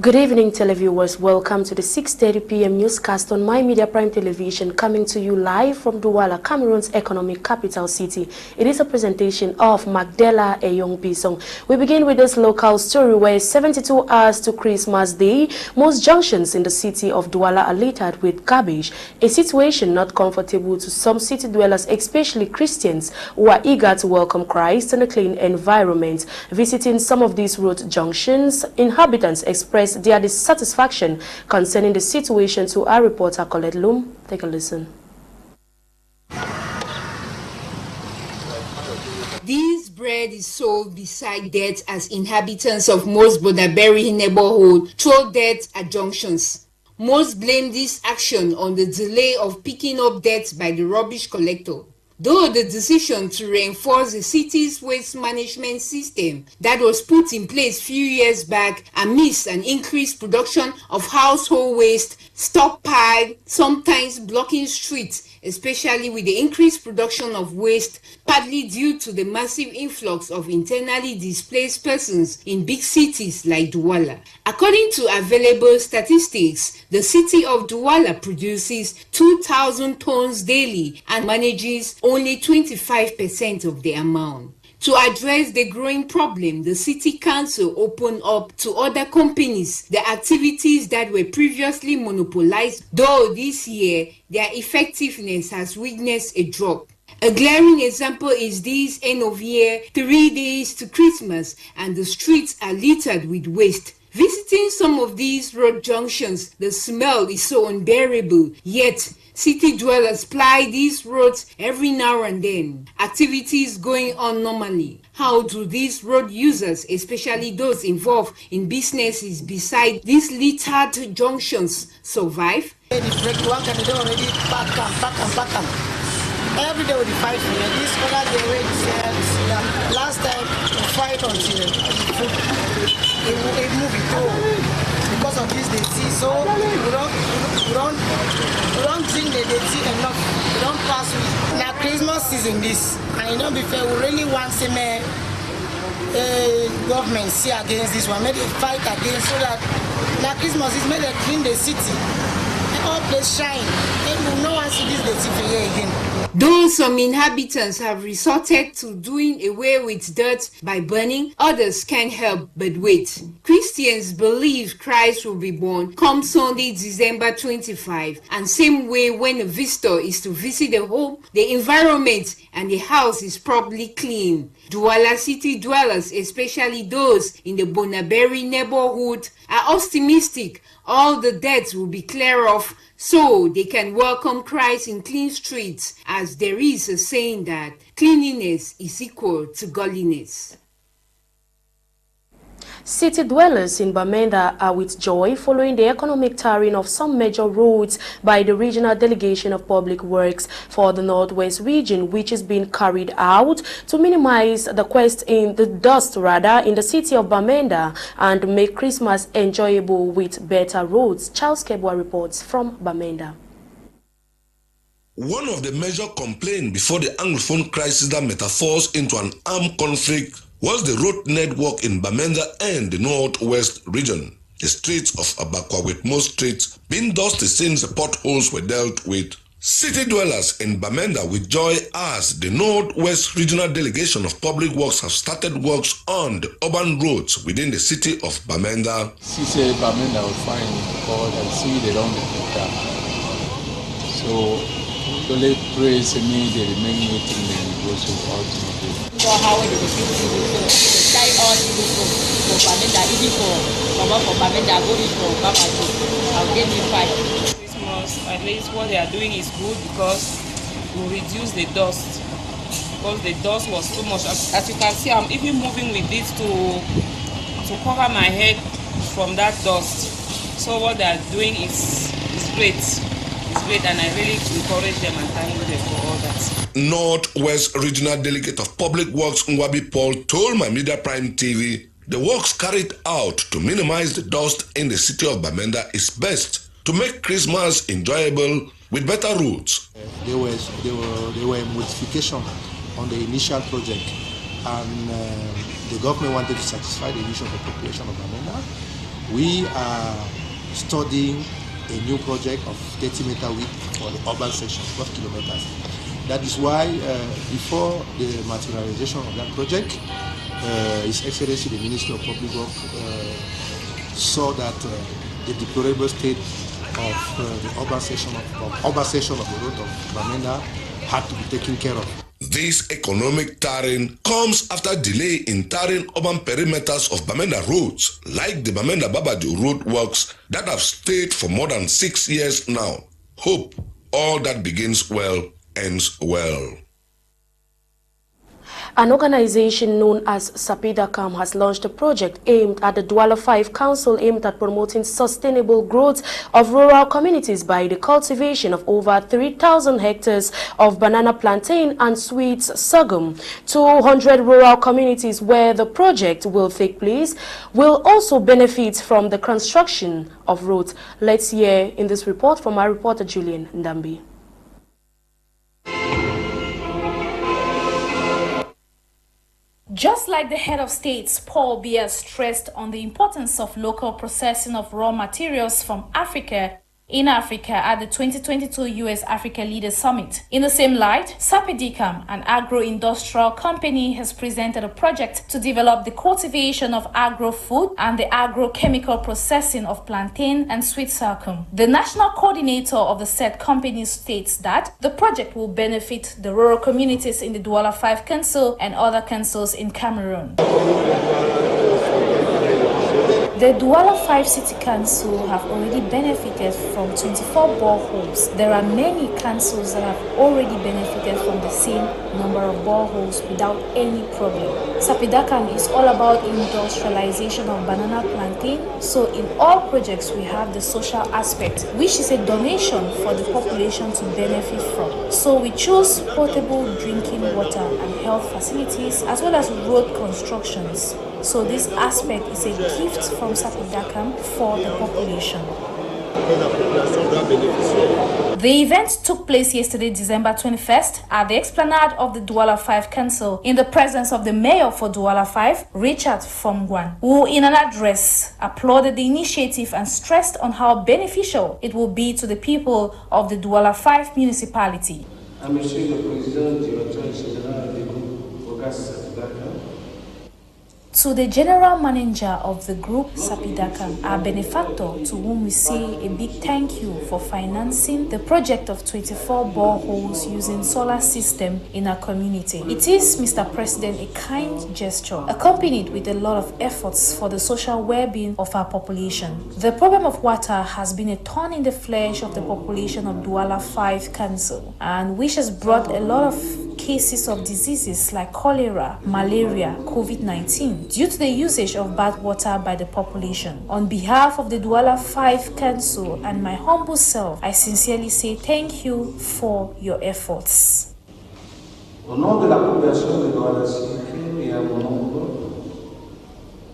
Good evening, televiewers. Welcome to the 6:30 p.m. newscast on My Media Prime Television, coming to you live from Douala, Cameroon's economic capital city. It is a presentation of Magdella, Eyong Bisong. We begin with this local story where 72 hours to Christmas Day, most junctions in the city of Douala are littered with garbage, a situation not comfortable to some city dwellers, especially Christians, who are eager to welcome Christ in a clean environment. Visiting some of these road junctions, inhabitants express their dissatisfaction concerning the situation to our reporter Colette Loom. Take a listen. This bread is sold beside death as inhabitants of most Bonaberry neighborhood throw death at junctions. Most blame this action on the delay of picking up death by the rubbish collector. Though the decision to reinforce the city's waste management system that was put in place few years back amidst an increased production of household waste stockpiled, sometimes blocking streets, especially with the increased production of waste, partly due to the massive influx of internally displaced persons in big cities like Douala. According to available statistics, the city of Douala produces 2,000 tons daily and manages only 25% of the amount. To address the growing problem, the City Council opened up to other companies the activities that were previously monopolized, though this year their effectiveness has witnessed a drop. A glaring example is this end of year, 3 days to Christmas, and the streets are littered with waste. Visiting some of these road junctions, the smell is so unbearable, yet city dwellers ply these roads every now and then. Activities going on normally. How do these road users, especially those involved in businesses beside these littered junctions, survive? Every day with the fight for this other day where last time we fight until it move it through. Because of this they see, so we don't drink the tea enough. We don't pass with. Now Christmas season this, and you know before we really want some government see against this one, make it fight against so that now Christmas is made to clean the city. All place shine. And no one see this the city here again. Though some inhabitants have resorted to doing away with dirt by burning, others can't help but wait. Christians believe Christ will be born come Sunday, December 25, and same way when a visitor is to visit a home, the environment and the house is properly clean. Douala city dwellers, especially those in the Bonaberry neighborhood, are optimistic all the deaths will be clear off so they can welcome Christ in clean streets, as there is a saying that cleanliness is equal to godliness. City dwellers in Bamenda are with joy following the economic tarring of some major roads by the Regional Delegation of Public Works for the Northwest region, which is being carried out to minimize the dust in the city of Bamenda and make Christmas enjoyable with better roads. Charles Kebwa reports from Bamenda. One of the major complaints before the Anglophone crisis that metaphors into an armed conflict was the road network in Bamenda and the Northwest region. The streets of Abakwa, with most streets being dusty since the potholes were dealt with. City dwellers in Bamenda with joy as the Northwest Regional Delegation of Public Works have started works on the urban roads within the city of Bamenda. See, Bamenda will find God and see they don't get down. So, only praise me, the remaining thing that we go so far to do. For how we do die all for Bamenda, even for Bamenda, go for Bama, I'll get you 5. Christmas, at least what they are doing is good because we reduce the dust. Because the dust was too much. As you can see, I'm even moving with this to cover my head from that dust. So what they are doing is great. It's great, and I really encourage them and thank them for all that. Northwest Regional Delegate of Public Works Ngwabi Paul told My Media Prime TV the works carried out to minimize the dust in the city of Bamenda is best to make Christmas enjoyable with better roads. There were a modification on the initial project, and the government wanted to satisfy the wish of the population of Bamenda. we are studying a new project of 30-meter width for the urban section, 12 kilometers. That is why before the materialization of that project, His Excellency the Minister of Public Works saw that the deplorable state of the urban section of the road of Bamenda had to be taken care of. This economic tarring comes after delay in tarring urban perimeters of Bamenda roads, like the Bamenda-Babadi road works that have stayed for more than 6 years now. Hope all that begins well ends well. An organization known as Sapidakam has launched a project aimed at the Douala 5 Council aimed at promoting sustainable growth of rural communities by the cultivation of over 3,000 hectares of banana plantain and sweet sorghum. 200 rural communities where the project will take place will also benefit from the construction of roads. Let's hear in this report from our reporter Julian Ndambi. Just like the head of states, Paul Biya stressed on the importance of local processing of raw materials from Africa in Africa at the 2022 U.S. Africa Leaders Summit. In the same light, Sapidakam, an agro-industrial company, has presented a project to develop the cultivation of agro-food and the agrochemical processing of plantain and sweet sorghum. The national coordinator of the said company states that the project will benefit the rural communities in the Douala 5 Council and other councils in Cameroon. The Douala 5 City Council have already benefited from 24 boreholes. There are many councils that have already benefited from the same number of boreholes without any problem. Sapidakam is all about industrialization of banana plantain, so in all projects we have the social aspect, which is a donation for the population to benefit from. So we choose potable drinking water and health facilities as well as road constructions. So this aspect is a gift from Sapidakam for the population. The event took place yesterday, December 21st, at the explanade of the Douala 5 Council in the presence of the mayor for Douala 5, Richard Fomgwan, who in an address applauded the initiative and stressed on how beneficial it will be to the people of the Douala 5 municipality. To the general manager of the group, Sapidakam, our benefactor, to whom we say a big thank you for financing the project of 24 boreholes using solar system in our community. It is, Mr. President, a kind gesture, accompanied with a lot of efforts for the social well-being of our population. The problem of water has been a thorn in the flesh of the population of Douala 5 Council, and which has brought a lot of cases of diseases like cholera, malaria, COVID-19 due to the usage of bad water by the population. On behalf of the Douala 5 Council and my humble self, I sincerely say thank you for your efforts. Au nom de la population de Douala 5 et à mon nom,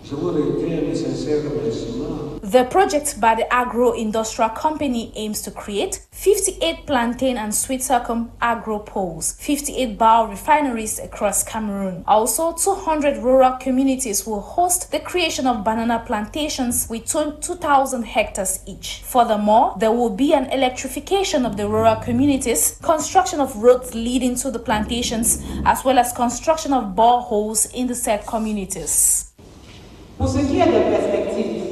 je vous réitère mes sincères remerciements. The project by the agro-industrial company aims to create 58 plantain and sweet sorghum agro poles, 58 biorefineries across Cameroon. Also, 200 rural communities will host the creation of banana plantations with 2,000 hectares each. Furthermore, there will be an electrification of the rural communities, construction of roads leading to the plantations, as well as construction of boreholes in the said communities. Pour ce qui est des perspectives,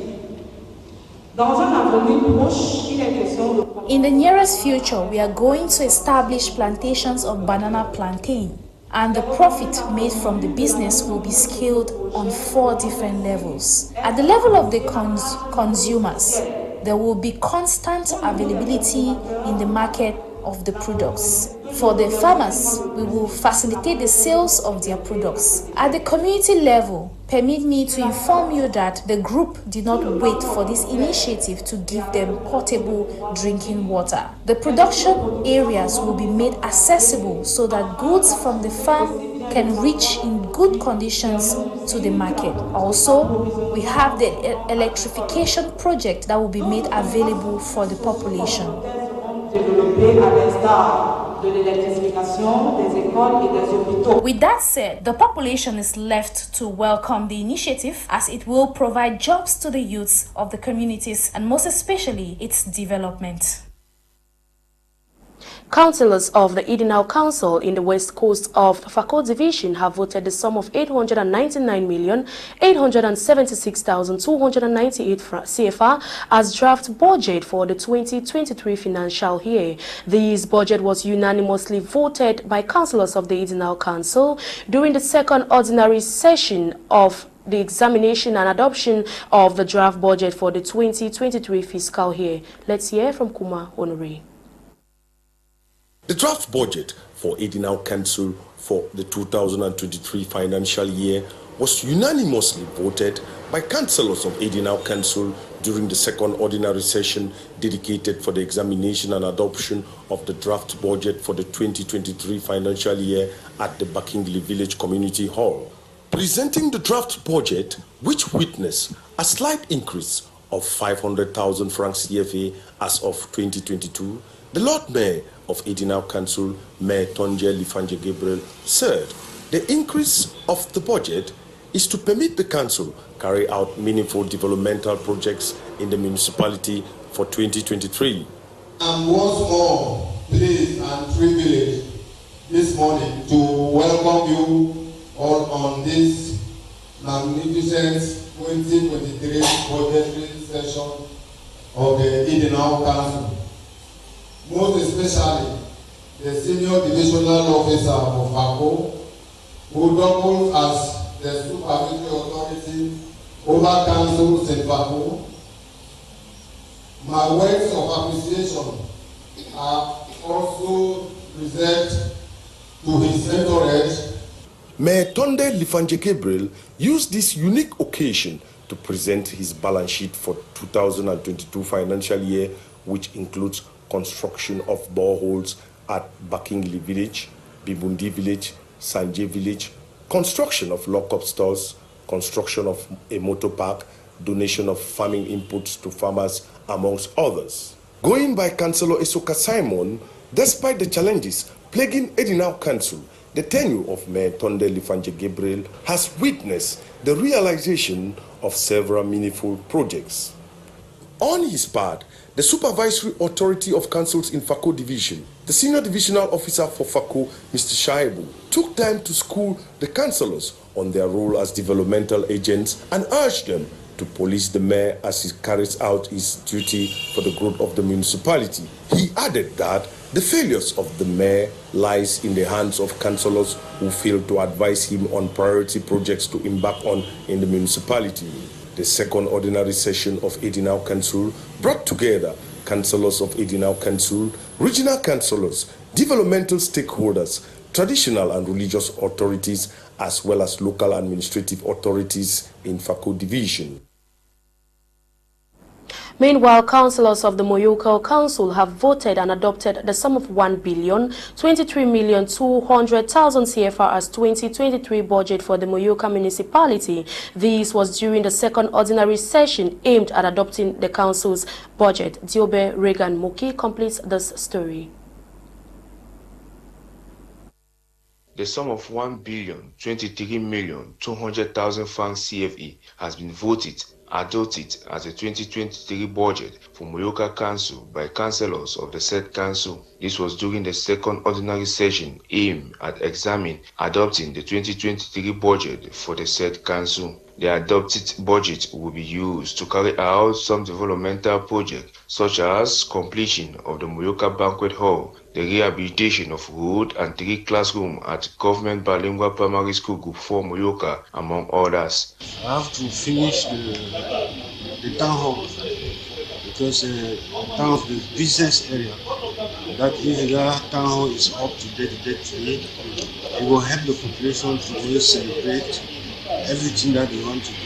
dans un avenir proche, il est question de... In the nearest future, we are going to establish plantations of banana plantain, and the profit made from the business will be scaled on 4 different levels. At the level of the consumers, there will be constant availability in the market of the products. For the farmers, we will facilitate the sales of their products. At the community level, permit me to inform you that the group did not wait for this initiative to give them portable drinking water. The production areas will be made accessible so that goods from the farm can reach in good conditions to the market. Also, we have the electrification project that will be made available for the population. Développé à l'instar de l'électrification des écoles et des hôpitaux. With that said, the population is left to welcome the initiative as it will provide jobs to the youths of the communities and most especially its development. Councillors of the Edinal Council in the West Coast of Fako Division have voted the sum of 899,876,298 CFR as draft budget for the 2023 financial year. This budget was unanimously voted by councillors of the Edinal Council during the second ordinary session of the examination and adoption of the draft budget for the 2023 fiscal year. Let's hear from Kuma Honore. The draft budget for Edinal Council for the 2023 financial year was unanimously voted by councillors of Edinal Council during the second ordinary session dedicated for the examination and adoption of the draft budget for the 2023 financial year at the Buckingham Village Community Hall. Presenting the draft budget, which witnessed a slight increase of 500,000 francs CFA as of 2022, the Lord Mayor of Edinal Council, Mayor Tonje Lifanje Gabriel, said the increase of the budget is to permit the council carry out meaningful developmental projects in the municipality for 2023. I'm once more pleased and privileged this morning to welcome you all on this magnificent 2023 budgetary session of the Edinal Council. Most especially the senior divisional officer of Fako, who doubles as the supervisory authority over councils in Fako. My words of appreciation are also reserved to his entourage. Mayor Tonde Lifanje Gabriel used this unique occasion to present his balance sheet for 2022 financial year, which includes construction of boreholes at Buckingham Village, Bibundi Village, Sanje Village, construction of lock-up stores, construction of a motor park, donation of farming inputs to farmers, amongst others. Going by Councillor Isoka Simon, despite the challenges plaguing Edinal Council, the tenure of Mayor Tonde Lifanje Gabriel has witnessed the realization of several meaningful projects. On his part, the Supervisory Authority of Councils in Fako Division, the Senior Divisional Officer for Fako, Mr. Shaibu, took time to school the councillors on their role as developmental agents and urged them to police the mayor as he carries out his duty for the growth of the municipality. He added that the failures of the mayor lies in the hands of councillors who fail to advise him on priority projects to embark on in the municipality. The second ordinary session of Edinal Council brought together councillors of Edinal Council, regional councillors, developmental stakeholders, traditional and religious authorities, as well as local administrative authorities in Fako Division. Meanwhile, councillors of the Moyoka Council have voted and adopted the sum of 1,023,200,000 CFR as 2023 budget for the Moyoka municipality. This was during the second ordinary session aimed at adopting the council's budget. Diobe Regan Moki completes this story. The sum of 1,023,200,000 francs CFE has been adopted as a 2023 budget for Moyoka Council by councillors of the said council. This was during the second ordinary session aimed at adopting the 2023 budget for the said council. The adopted budget will be used to carry out some developmental projects such as completion of the Moyoka Banquet Hall, the rehabilitation of road and 3 classrooms at Government Bilingual Primary School Group 4 Moyoka, among others. I have to finish the town hall because town of the business area. That if that town hall is up to date today, it will help the population to really celebrate everything that they want to do.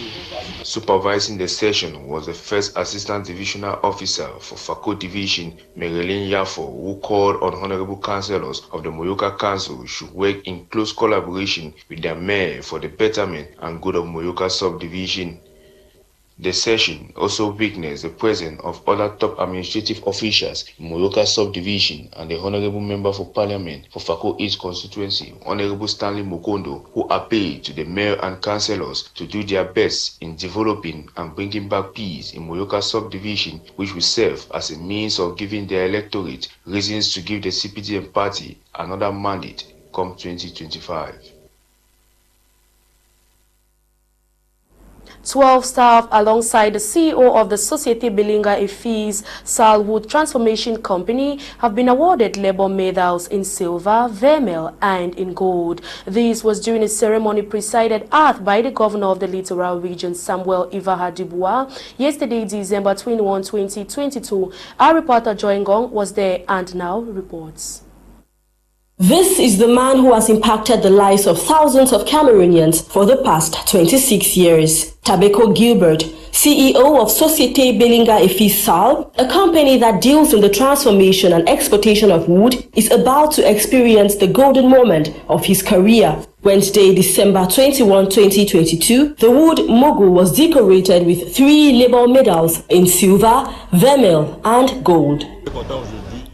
Supervising the session was the first assistant divisional officer for Fako Division, Marilyn Yafo, who called on honorable councillors of the Moyoka Council should work in close collaboration with their mayor for the betterment and good of Moyoka subdivision. The session also witnessed the presence of other top administrative officials in Moroka subdivision and the Honorable Member for Parliament for Fako East constituency, Honorable Stanley Mukondo, who appealed to the mayor and councillors to do their best in developing and bringing back peace in Moroka subdivision, which will serve as a means of giving their electorate reasons to give the CPDM party another mandate come 2025. 12 staff alongside the CEO of the Société Belinga Effies Salwood Transformation Company have been awarded labor medals in silver, vermel and in gold. This was during a ceremony presided at by the governor of the Littoral Region, Samuel Ivahadibua, yesterday, December 21, 2022. Our reporter Eyong was there and now reports. This is the man who has impacted the lives of thousands of Cameroonians for the past 26 years. Tabeko Gilbert, CEO of Société Belinga Effies Sal, a company that deals in the transformation and exportation of wood, is about to experience the golden moment of his career. Wednesday, December 21, 2022, the wood mogul was decorated with 3 labor medals in silver, vermel and gold.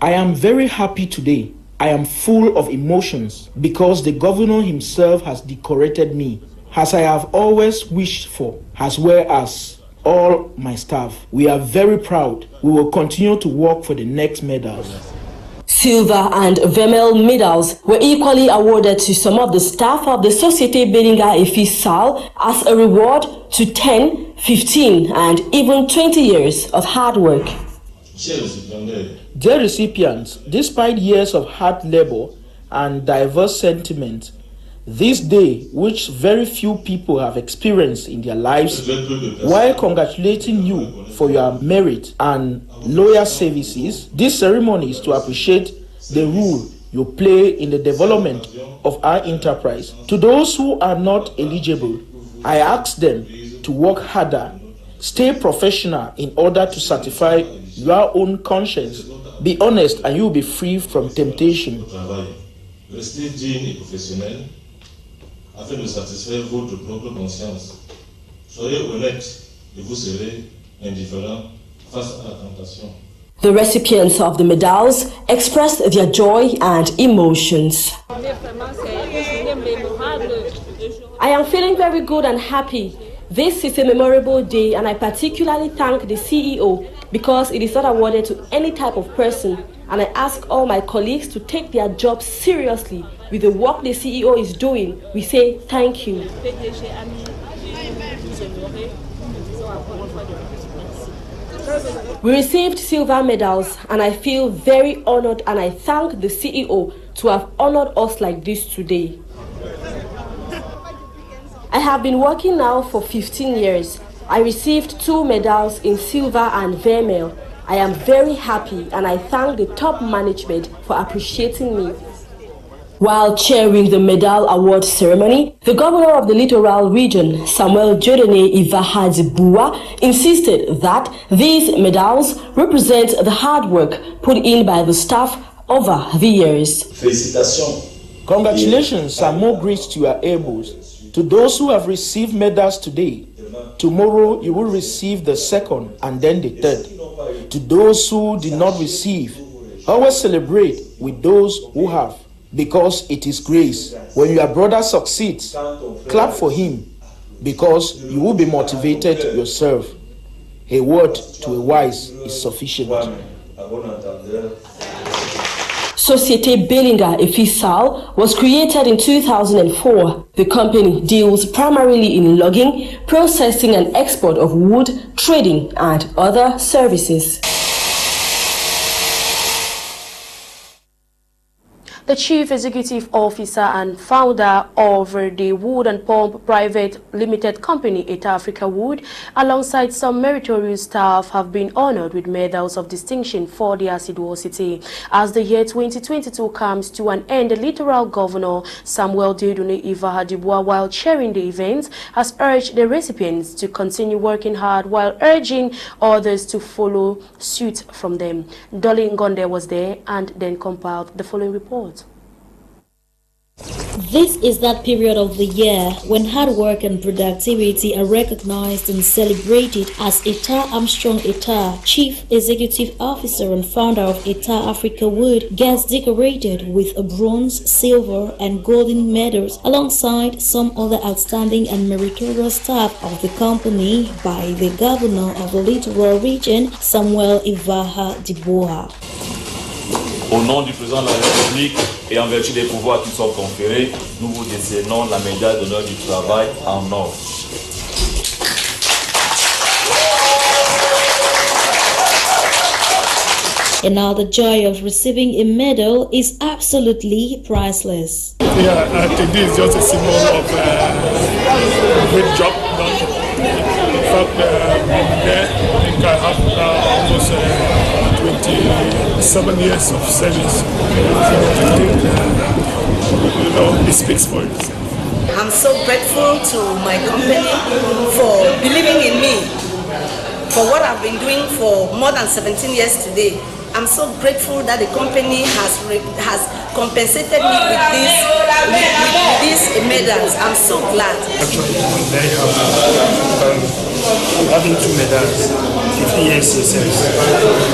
I am very happy today. I am full of emotions because the governor himself has decorated me, as I have always wished for, as well as all my staff. We are very proud. We will continue to work for the next medals. Silver and vermel medals were equally awarded to some of the staff of the Société Belinga Effies Sal as a reward to 10, 15 and even 20 years of hard work. Dear recipients, despite years of hard labor and diverse sentiment, this day, which very few people have experienced in their lives, while congratulating you for your merit and loyal services, this ceremony is to appreciate the role you play in the development of our enterprise. To those who are not eligible, I ask them to work harder, stay professional in order to satisfy your own conscience. Be honest and you will be free from temptation. Restez digne et professionnel afin de satisfaire votre propre conscience. Soyez honnête et vous serez indifférent face à la tentation. The recipients of the medals expressed their joy and emotions. I am feeling very good and happy. This is a memorable day and I particularly thank the CEO because it is not awarded to any type of person, and I ask all my colleagues to take their job seriously. With the work the CEO is doing, we say thank you. We received silver medals and I feel very honored, and I thank the CEO to have honored us like this today. I have been working now for 15 years. I received 2 medals in silver and vermel. I am very happy and I thank the top management for appreciating me. While chairing the medal award ceremony, the governor of the Littoral Region, Samuel Ivahadibua, insisted that these medals represent the hard work put in by the staff over the years. Congratulations and more grace to your elbows. To those who have received medals today, tomorrow you will receive the second and then the third. To those who did not receive, always celebrate with those who have, because it is grace. When your brother succeeds, clap for him, because you will be motivated yourself. A word to a wise is sufficient. Société Belinga Effies Sal was created in 2004. The company deals primarily in logging, processing and export of wood, trading and other services. The Chief Executive Officer and founder of the Wood and Pump Private Limited Company, Eta Africa Wood, alongside some meritorious staff, have been honored with medals of distinction for their assiduity. As the year 2022 comes to an end, the Littoral Governor, Samuel Ivahadibua, while chairing the event, has urged the recipients to continue working hard while urging others to follow suit from them. Nolinga was there and then compiled the following report. This is that period of the year when hard work and productivity are recognized and celebrated as Nsah Armstrong Nsah, Chief Executive Officer and founder of Nsah Africa Wood, gets decorated with a bronze, silver and golden medals alongside some other outstanding and meritorious staff of the company by the Governor of the Littoral Region, Samuel Ivaha Diboha. Au nom du président de la République et en vertu des pouvoirs qui sont conférés, nous vous décernons la médaille d'honneur du travail en or. And now the joy of receiving a medal is absolutely priceless. Yeah, I think this is just a symbol of a great job done. In fact, there, I think I have almost 27 years of service. It speaks for itself. I'm so grateful to my company for believing in me, for what I've been doing for more than 17 years today. I'm so grateful that the company has compensated me with these medals. I'm so glad. Actually, I'm very happy. Having 2 medals, 15 years in service,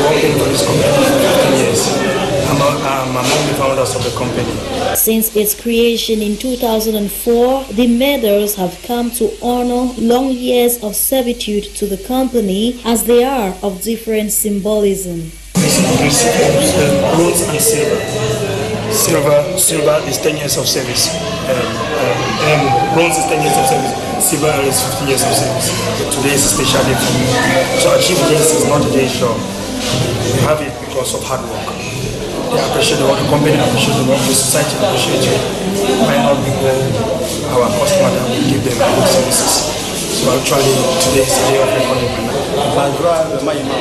working for this company for 15 years. I'm among the founders of the company. Since its creation in 2004, the medals have come to honor long years of servitude to the company, as they are of different symbolism. Bronze and silver. Silver is 10 years of service. Bronze is 10 years of service. Silver is 15 years of service. Today is a special day for me. To achieve this is not a day job. We have it because of hard work. I appreciate the work of the company, I appreciate the work of the society, I appreciate you. Find out people, our customers, that we give them good services. So actually, today is the day of recording my life.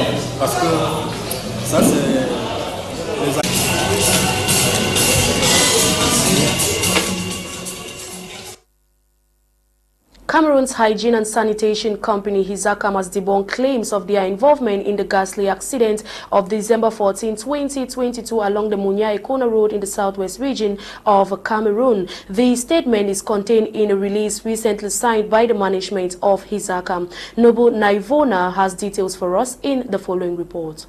Cameroon's hygiene and sanitation company Hisakam has debunked claims of their involvement in the ghastly accident of December 14, 2022 along the Munya-Ekona Road in the southwest region of Cameroon. The statement is contained in a release recently signed by the management of Hisakam. Nobu Naivona has details for us in the following report.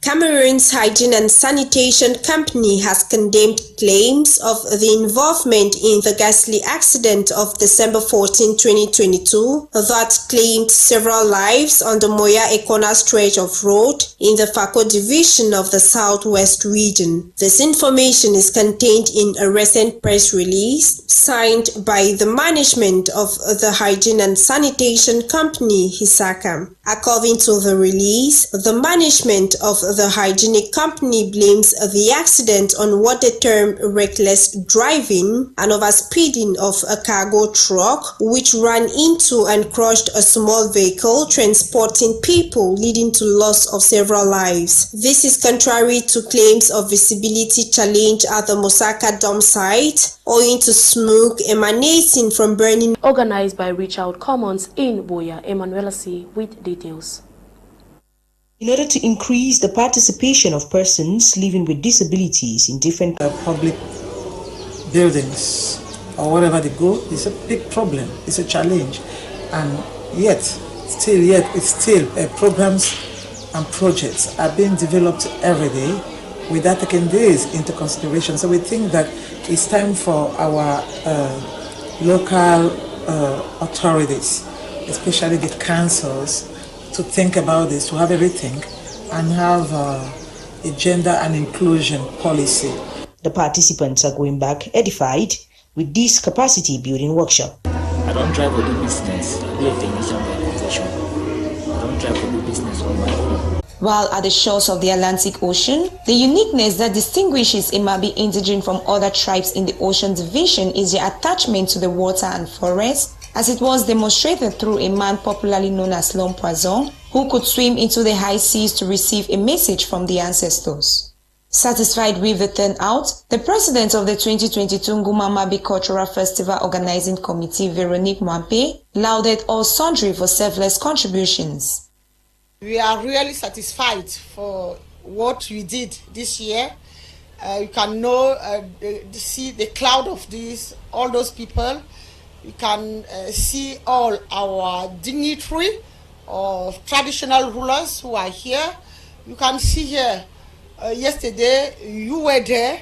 Cameroon's hygiene and sanitation company has condemned claims of the involvement in the ghastly accident of December 14, 2022 that claimed several lives on the Moya-Ekona stretch of road in the Fako division of the southwest region. This information is contained in a recent press release signed by the management of the hygiene and sanitation company Hisakam. According to the release, the management of the hygienic company blames the accident on what they term reckless driving and overspeeding of a cargo truck which ran into and crushed a small vehicle transporting people, leading to loss of several lives. This is contrary to claims of visibility challenge at the Mosaka dump site owing to smoke emanating from burning. Organized by Reach Out Commons in Boya. Emanuela C. with details. In order to increase the participation of persons living with disabilities in different public buildings or wherever they go, is a big problem, it's a challenge, and yet still programs and projects are being developed every day without taking this into consideration. So we think that it's time for our local authorities, especially the councils, to think about this, to have everything and have a gender and inclusion policy. The participants are going back edified with this capacity building workshop. I don't try to do business, I be a technician by profession. I don't try to do business on my own. While at the shores of the Atlantic Ocean, the uniqueness that distinguishes Imabi indigene from other tribes in the Ocean Division is their attachment to the water and forest, as it was demonstrated through a man popularly known as L'Homme Poisson, who could swim into the high seas to receive a message from the ancestors. Satisfied with the turnout, the president of the 2022 Nguma Mabi Cultural Festival Organizing Committee, Veronique Mwampe, lauded all sundry for selfless contributions. We are really satisfied for what we did this year, You can see the cloud of all those people. You can see all our dignitary of traditional rulers who are here. You can see here, yesterday you were there,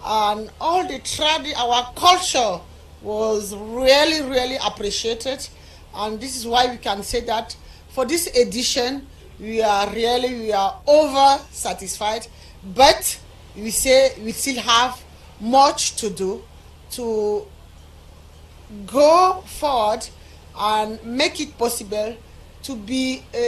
and all our culture was really, really appreciated. And this is why we can say that for this edition, we are over satisfied, but we say we still have much to do to go forward and make it possible to be a